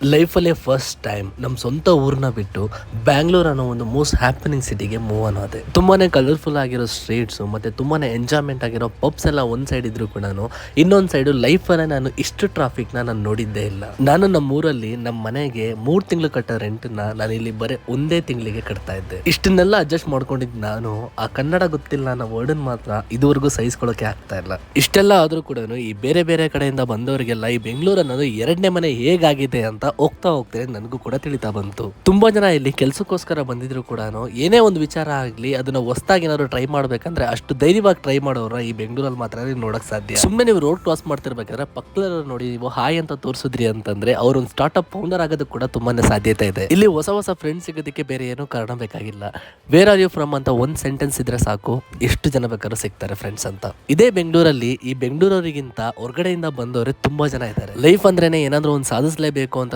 ಲೈಫಲ್ಲೇ first time ನಮ್ಮ ಸ್ವಂತ ಊರನ್ನ ಬಿಟ್ಟು ಬ್ಯಾಂಗ್ಳೂರ್ ಅನ್ನೋ ಒಂದು ಮೋಸ್ಟ್ ಹ್ಯಾಪನಿಂಗ್ ಸಿಟಿಗೆ ಮೂವ್ ಅನ್ನೋದೆ. ತುಂಬಾನೇ ಕಲರ್ಫುಲ್ ಆಗಿರೋ ಸ್ಟ್ರೀಟ್ಸು ಮತ್ತು ತುಂಬಾನೇ ಎಂಜಾಯ್ಮೆಂಟ್ ಆಗಿರೋ ಪಬ್ಸ್ ಎಲ್ಲ ಒಂದು ಸೈಡ್ ಇದ್ರು ಕೂಡ ಇನ್ನೊಂದು ಸೈಡು ಲೈಫಲ್ಲೇ ನಾನು ಇಷ್ಟು ಟ್ರಾಫಿಕ್ನ ನಾನು ನೋಡಿದ್ದೇ ಇಲ್ಲ. ನಾನು ನಮ್ಮ ಊರಲ್ಲಿ ನಮ್ಮ ಮನೆಗೆ 3 ತಿಂಗಳು ಕಟ್ಟೋ ರೆಂಟನ್ನ ನಾನು ಇಲ್ಲಿ ಬರೀ ಒಂದೇ ತಿಂಗಳಿಗೆ ಕಟ್ತಾ ಇದ್ದೆ. ಇಷ್ಟನ್ನೆಲ್ಲ ಅಡ್ಜಸ್ಟ್ ಮಾಡ್ಕೊಂಡಿದ್ದು ನಾನು ಆ ಕನ್ನಡ ಗೊತ್ತಿಲ್ಲ ಅನ್ನೋ ವರ್ಡನ್ ಮಾತ್ರ ಇದುವರೆಗೂ ಸಹಿಸ್ಕೊಳ್ಳೋಕೆ ಆಗ್ತಾ ಇಲ್ಲ. ಇಷ್ಟೆಲ್ಲ ಆದರೂ ಕೂಡ ಈ ಬೇರೆ ಬೇರೆ ಕಡೆಯಿಂದ ಬಂದವರಿಗೆಲ್ಲ ಈ ಬೆಂಗಳೂರು ಅನ್ನೋದು ಎರಡನೇ ಮನೆ ಹೇಗಾಗಿದೆ ಅಂತ ಹೋಗ್ತಾ ಹೋಗ್ತಾರೆ ನನಗೂ ಕೂಡ ತಿಳಿತಾ ಬಂತು. ತುಂಬಾ ಜನ ಇಲ್ಲಿ ಕೆಲಸಕ್ಕೋಸ್ಕರ ಬಂದಿದ್ರು ಕೂಡ ಏನೇ ಒಂದು ವಿಚಾರ ಆಗ್ಲಿ ಅದನ್ನ ಹೊಸದಾಗಿ ಏನಾದ್ರು ಟ್ರೈ ಮಾಡ್ಬೇಕಂದ್ರೆ ಅಷ್ಟು ಧೈರ್ಯವಾಗಿ ಟ್ರೈ ಮಾಡೋರ ಈ ಬೆಂಗಳೂರಲ್ಲಿ ಮಾತ್ರ ನೋಡಕ್ ಸಾಧ್ಯ. ಸುಮ್ಮನೆ ನೀವು ರೋಡ್ ಕ್ರಾಸ್ ಮಾಡ್ತಿರ್ಬೇಕಾದ್ರೆ ಪಕ್ಕದಲ್ಲಿ ನೋಡಿ ನೀವು ಹಾಯ್ ಅಂತ ತೋರಿಸಿದ್ರಿ ಅಂತಂದ್ರೆ ಅವ್ರೊಂದು ಸ್ಟಾರ್ಟ್ಅಪ್ ಫೌಂಡರ್ ಆಗೋದಕ್ಕೆ ಕೂಡ ತುಂಬಾನೇ ಸಾಧ್ಯತೆ ಇದೆ. ಇಲ್ಲಿ ಹೊಸ ಹೊಸ ಫ್ರೆಂಡ್ಸ್ ಸಿಗೋದಕ್ಕೆ ಬೇರೆ ಏನೂ ಕಾರಣ ಬೇಕಾಗಿಲ್ಲ. ವೇರ್ ಆರ್ ಯು ಫ್ರಮ್ ಅಂತ ಒಂದು ಸೆಂಟೆನ್ಸ್ ಇದ್ರೆ ಸಾಕು, ಎಷ್ಟು ಜನ ಬೇಕಾದ್ರೂ ಸಿಗ್ತಾರೆ ಫ್ರೆಂಡ್ಸ್ ಅಂತ. ಇದೇ ಬೆಂಗಳೂರಲ್ಲಿ ಈ ಬೆಂಗಳೂರವರಿಗಿಂತ ಹೊರಗಡೆಯಿಂದ ಬಂದವರೇ ತುಂಬಾ ಜನ ಇದ್ದಾರೆ. ಲೈಫ್ ಅಂದ್ರೇನೆ ಏನಾದ್ರೂ ಒಂದು ಸಾಧಿಸಲೇಬೇಕು ಅಂತ